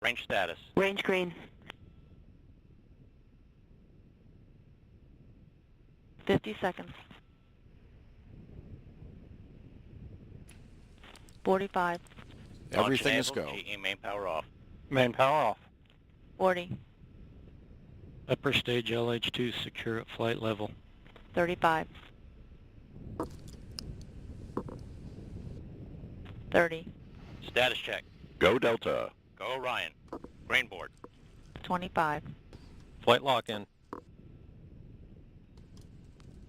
Range status. Range green. 50 seconds. 45. Everything is Launch go. enabled, GE main power off. Main power off. 40. Upper stage LH2 secure at flight level. 35. 30. Status check. Go Delta. Go Orion. Grain board. 25. Flight lock in.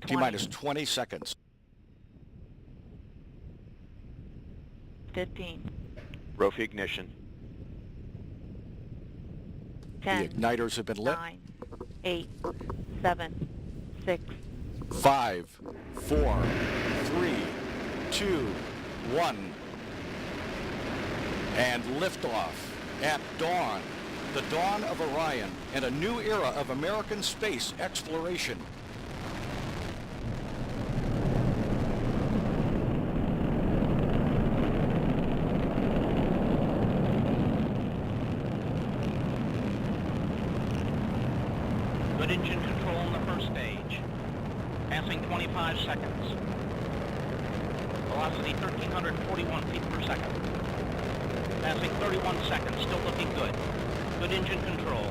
20. T-minus 20 seconds. 15. Rofi ignition. 10. The igniters have been lit. 9. 8. 7. 6. 5, 4, 3, 2, 1. And liftoff at dawn. The dawn of Orion and a new era of American space exploration. Good engine control in the first stage. Passing 25 seconds. Velocity 1,341 feet per second. Passing 31 seconds, still looking good. Good engine control.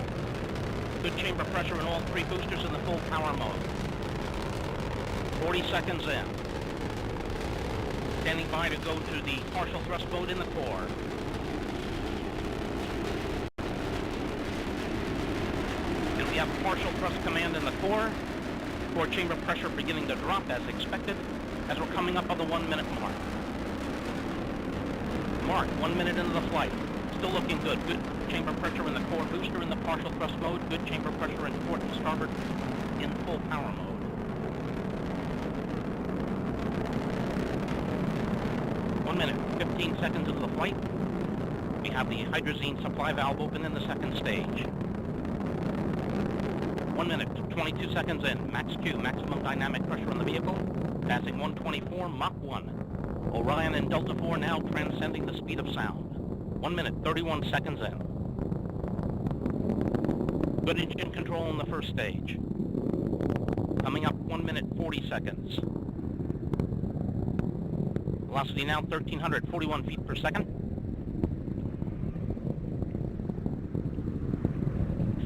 Good chamber pressure in all three boosters in the full power mode. 40 seconds in. Standing by to go to the partial thrust mode in the core. And we have partial thrust command in the core. Core chamber pressure beginning to drop as expected as we're coming up on the 1 minute mark. Mark, 1 minute into the flight. Still looking good. Good chamber pressure in the core booster in the partial thrust mode. Good chamber pressure in port and starboard in full power mode. One minute, 15 seconds into the flight. We have the hydrazine supply valve open in the second stage. 1 minute, 22 seconds in. Max Q, maximum dynamic pressure on the vehicle. Passing 124, Mach 1. Orion and Delta IV now transcending the speed of sound. 1 minute, 31 seconds in. Good engine control in the first stage. Coming up 1 minute, 40 seconds. Velocity now 1,341 feet per second.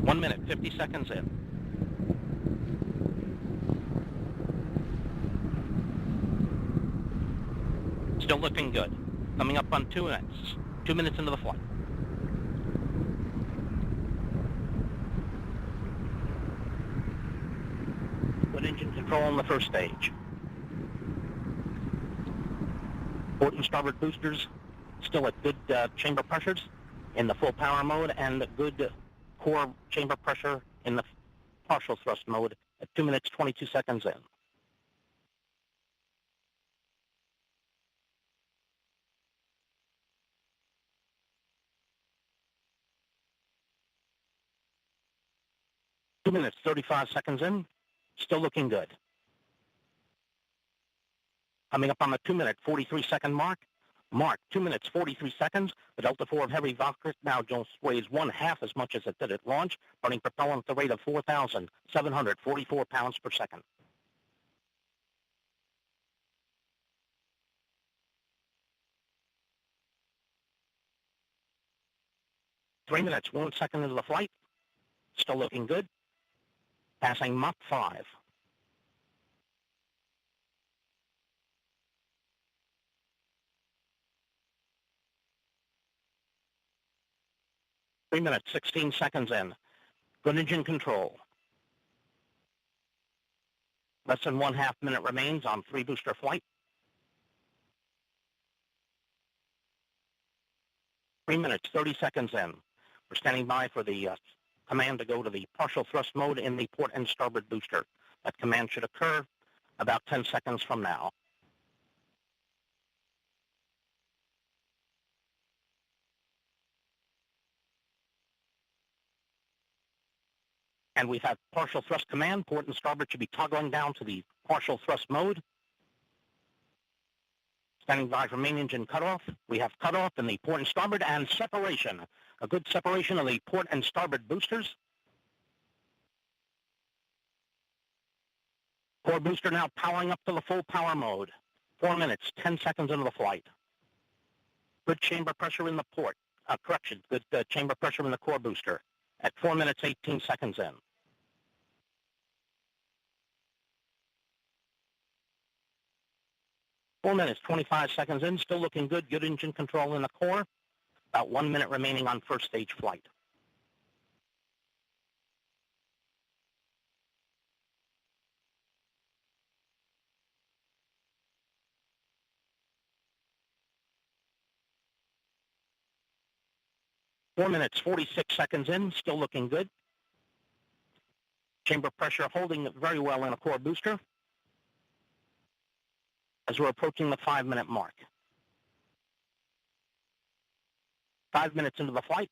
1 minute, 50 seconds in. Still looking good. Coming up on 2 minutes. 2 minutes into the flight. Good engine control in the first stage. Port and starboard boosters still at good chamber pressures in the full power mode and good core chamber pressure in the partial thrust mode at 2 minutes, 22 seconds in. Two minutes, 35 seconds in, still looking good. Coming up on the 2 minute, 43 second mark. Mark, 2 minutes, 43 seconds. The Delta IV of heavy Valkyrie now just weighs 1/2 as much as it did at launch, burning propellant at the rate of 4,744 pounds per second. Three minutes, 1 second into the flight. Still looking good. Passing Mach 5. Three minutes, 16 seconds in. Good engine control. Less than 1/2 minute remains on 3 booster flight. 3 minutes, 30 seconds in. We're standing by for the command to go to the partial thrust mode in the port and starboard booster. That command should occur about 10 seconds from now. And we've had partial thrust command. Port and starboard should be toggling down to the partial thrust mode. Standing by for main engine cutoff. We have cutoff in the port and starboard and separation. A good separation of the port and starboard boosters. Core booster now powering up to the full power mode. 4 minutes, 10 seconds into the flight. Good chamber pressure in the port. Correction, good chamber pressure in the core booster at 4 minutes, 18 seconds in. Four minutes, 25 seconds in, still looking good. Good engine control in the core. About 1 minute remaining on first stage flight. Four minutes, 46 seconds in, still looking good. Chamber pressure holding very well in a core booster as we're approaching the 5 minute mark. 5 minutes into the flight.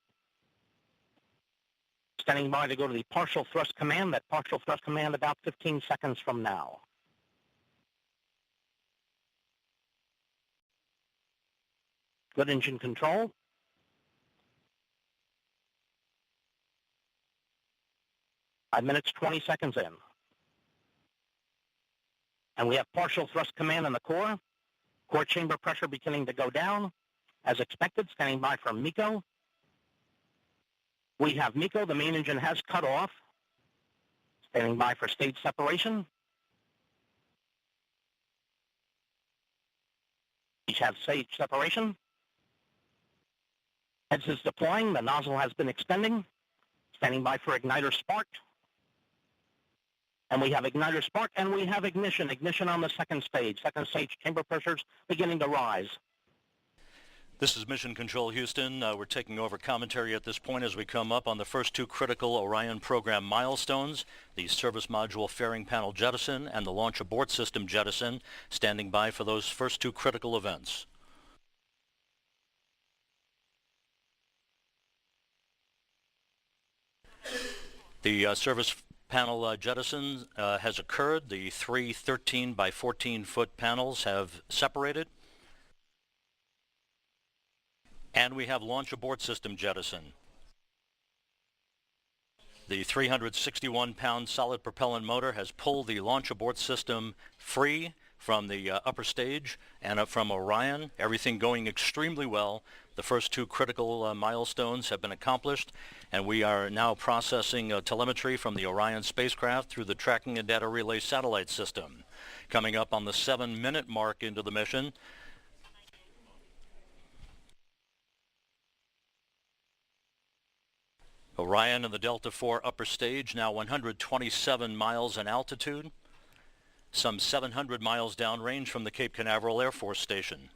Standing by to go to the partial thrust command. That partial thrust command about 15 seconds from now. Good engine control. Five minutes, 20 seconds in. And we have partial thrust command in the core. Core chamber pressure beginning to go down. As expected, standing by for MECO. We have MECO. The main engine has cut off. Standing by for stage separation. Each have stage separation. Heads is deploying. The nozzle has been extending. Standing by for igniter spark. And we have igniter spark, and we have ignition. Ignition on the second stage. Second stage chamber pressures beginning to rise. This is Mission Control Houston. We're taking over commentary at this point as we come up on the first two critical Orion program milestones, the service module fairing panel jettison and the launch abort system jettison, standing by for those first two critical events. The service panel jettison has occurred. The three 13 by 14 foot panels have separated. And we have launch abort system jettison. The 361-pound solid propellant motor has pulled the launch abort system free from the upper stage and from Orion. Everything going extremely well. The first two critical milestones have been accomplished, and we are now processing telemetry from the Orion spacecraft through the tracking and data relay satellite system. Coming up on the 7-minute mark into the mission, Orion and the Delta IV upper stage, now 127 miles in altitude, some 700 miles downrange from the Cape Canaveral Air Force Station.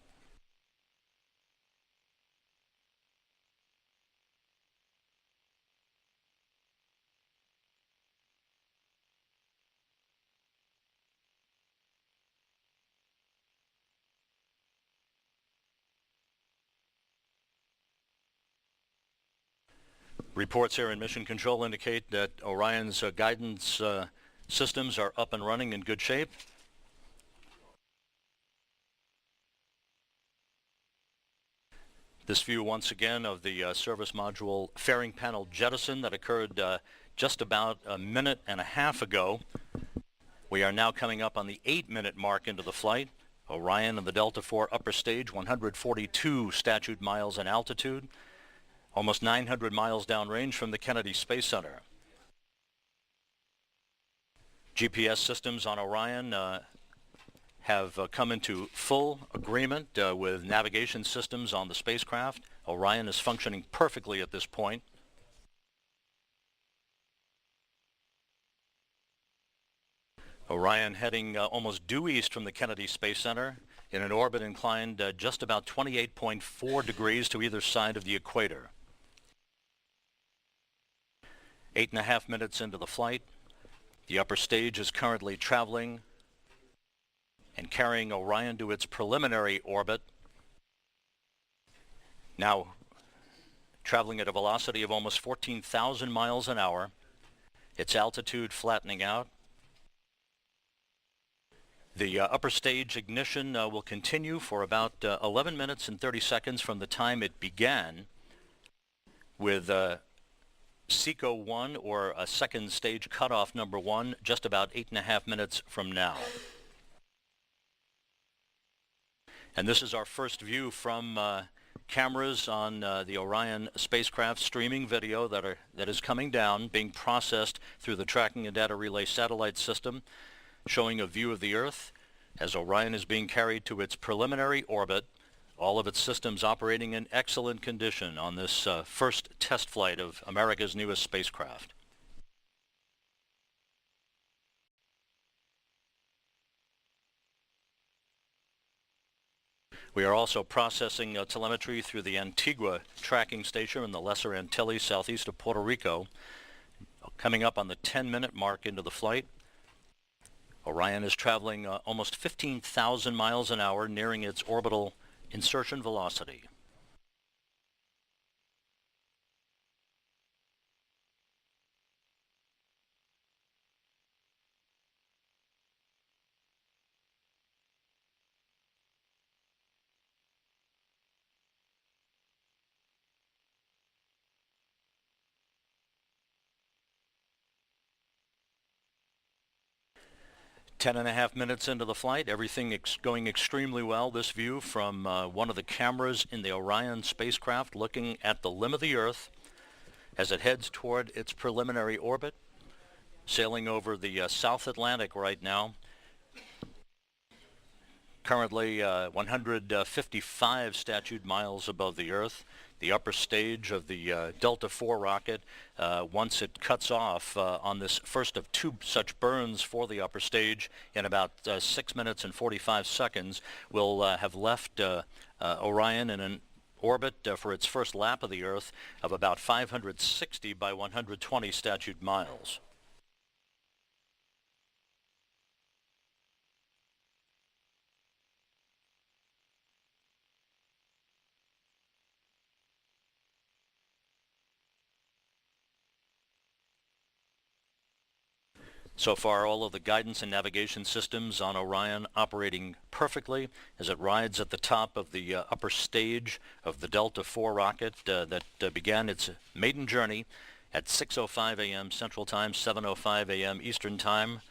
Reports here in Mission Control indicate that Orion's guidance systems are up and running in good shape. This view once again of the service module fairing panel jettison that occurred just about a minute and a half ago. We are now coming up on the 8-minute mark into the flight. Orion and the Delta IV upper stage, 142 statute miles in altitude, almost 900 miles downrange from the Kennedy Space Center. GPS systems on Orion have come into full agreement with navigation systems on the spacecraft. Orion is functioning perfectly at this point. Orion heading almost due east from the Kennedy Space Center in an orbit inclined just about 28.4 degrees to either side of the equator. 8.5 minutes into the flight, the upper stage is currently traveling and carrying Orion to its preliminary orbit, now traveling at a velocity of almost 14,000 miles an hour, its altitude flattening out. The upper stage ignition will continue for about 11 minutes and 30 seconds from the time it began. with SECO 1 or a second stage cutoff number 1 just about 8.5 minutes from now. And this is our first view from cameras on the Orion spacecraft streaming video that is coming down, being processed through the Tracking and Data Relay satellite system, showing a view of the Earth as Orion is being carried to its preliminary orbit, all of its systems operating in excellent condition on this first test flight of America's newest spacecraft. We are also processing telemetry through the Antigua tracking station in the Lesser Antilles, southeast of Puerto Rico. Coming up on the 10-minute mark into the flight, Orion is traveling almost 15,000 miles an hour, nearing its orbital insertion velocity. Ten and a half minutes into the flight, everything going extremely well. This view from one of the cameras in the Orion spacecraft looking at the limb of the Earth as it heads toward its preliminary orbit, sailing over the South Atlantic right now. Currently 155 statute miles above the Earth. The upper stage of the Delta IV rocket, once it cuts off on this first of 2 such burns for the upper stage in about 6 minutes and 45 seconds, will have left Orion in an orbit for its first lap of the Earth of about 560 by 120 statute miles. So far, all of the guidance and navigation systems on Orion operating perfectly as it rides at the top of the upper stage of the Delta IV rocket that began its maiden journey at 6:05 a.m. Central Time, 7:05 a.m. Eastern Time,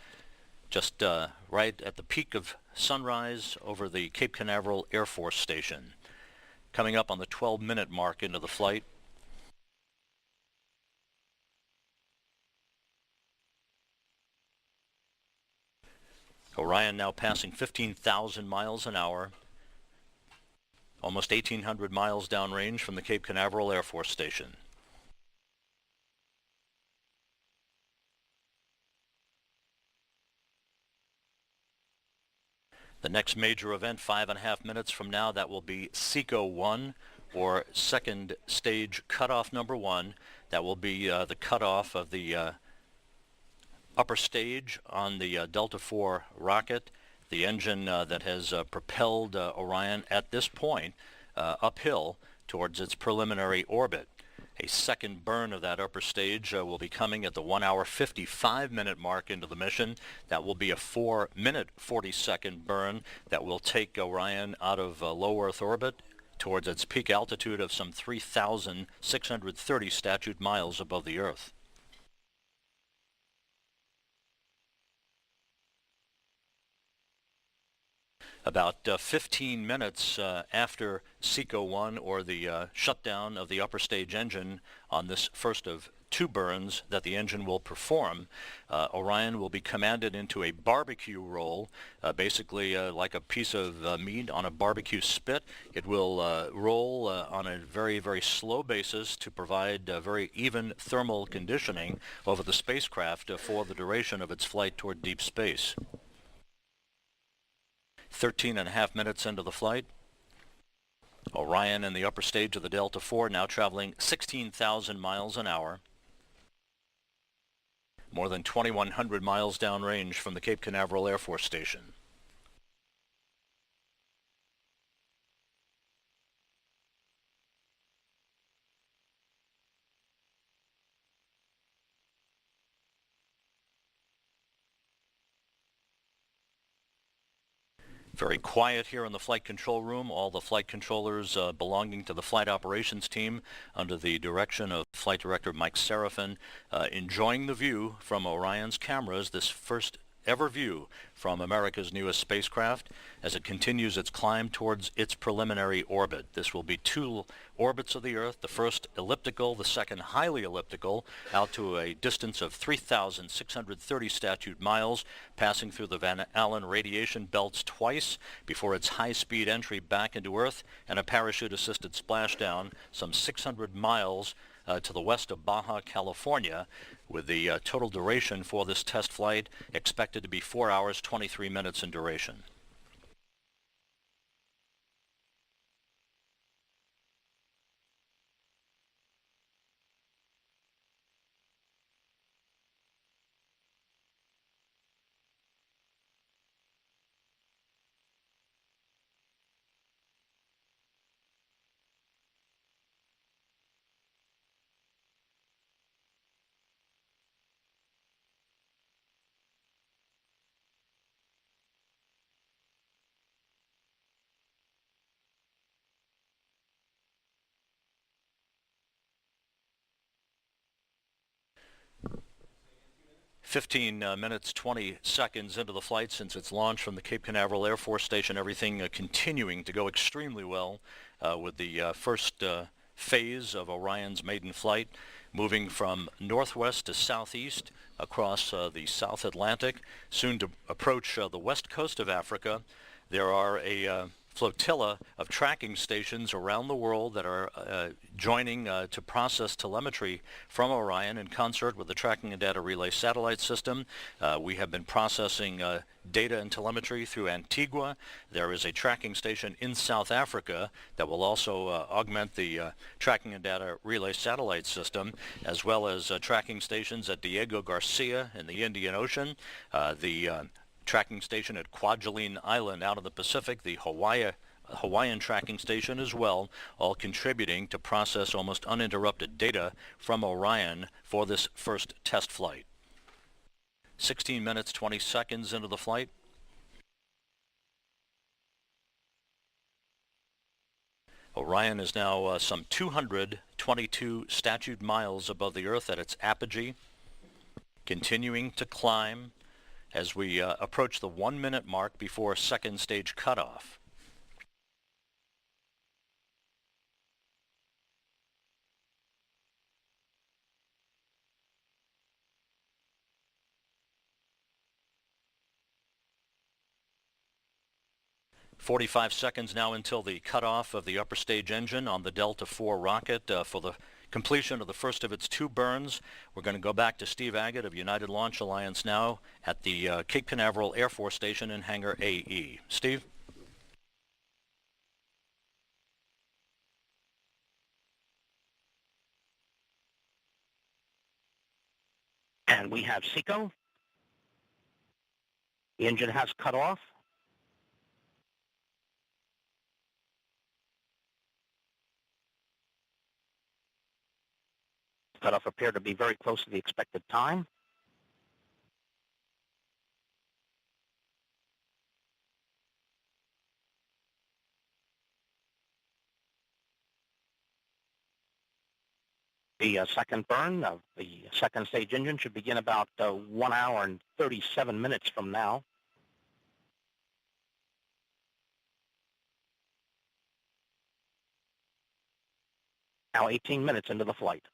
just right at the peak of sunrise over the Cape Canaveral Air Force Station. Coming up on the 12-minute mark into the flight, Orion now passing 15,000 miles an hour, almost 1,800 miles downrange from the Cape Canaveral Air Force Station. The next major event, 5.5 minutes from now, that will be SECO 1, or second stage cutoff number 1. That will be the cutoff of the upper stage on the Delta IV rocket, the engine that has propelled Orion at this point uphill towards its preliminary orbit. A second burn of that upper stage will be coming at the 1 hour 55 minute mark into the mission. That will be a 4-minute 40-second burn that will take Orion out of low Earth orbit towards its peak altitude of some 3,630 statute miles above the Earth. About 15 minutes after SECO 1, or the shutdown of the upper stage engine on this first of 2 burns that the engine will perform, Orion will be commanded into a barbecue roll, basically like a piece of meat on a barbecue spit. It will roll on a very, very slow basis to provide very even thermal conditioning over the spacecraft for the duration of its flight toward deep space. 13.5 minutes into the flight, Orion in the upper stage of the Delta IV now traveling 16,000 miles an hour, more than 2,100 miles downrange from the Cape Canaveral Air Force Station. Very quiet here in the flight control room. All the flight controllers belonging to the flight operations team under the direction of Flight Director Mike Serafin, enjoying the view from Orion's cameras, this first ever view from America's newest spacecraft as it continues its climb towards its preliminary orbit. This will be 2 orbits of the Earth, the first elliptical, the second highly elliptical, out to a distance of 3,630 statute miles, passing through the Van Allen radiation belts twice before its high-speed entry back into Earth and a parachute-assisted splashdown some 600 miles to the west of Baja, California, with the total duration for this test flight expected to be 4 hours, 23 minutes in duration. Fifteen minutes, 20 seconds into the flight since its launch from the Cape Canaveral Air Force Station, everything continuing to go extremely well with the first phase of Orion's maiden flight, moving from northwest to southeast across the South Atlantic, soon to approach the west coast of Africa. There are a flotilla of tracking stations around the world that are joining to process telemetry from Orion in concert with the Tracking and Data Relay Satellite System. We have been processing data and telemetry through Antigua. There is a tracking station in South Africa that will also augment the Tracking and Data Relay Satellite System, as well as tracking stations at Diego Garcia in the Indian Ocean, the tracking station at Kwajalein Island out in the Pacific, the Hawaiian tracking station as well, all contributing to process almost uninterrupted data from Orion for this first test flight. 16 minutes, 20 seconds into the flight. Orion is now some 222 statute miles above the Earth at its apogee, continuing to climb as we approach the 1-minute mark before second stage cutoff. "45 seconds now until the cutoff of the upper stage engine on the Delta IV rocket for the completion of the first of its 2 burns. We're going to go back to Steve Agate of United Launch Alliance now at the Cape Canaveral Air Force Station in Hangar AE. Steve? And we have SECO. The engine has cut off. Cutoff appeared to be very close to the expected time. The second burn of the second stage engine should begin about 1 hour and 37 minutes from now. Now 18 minutes into the flight.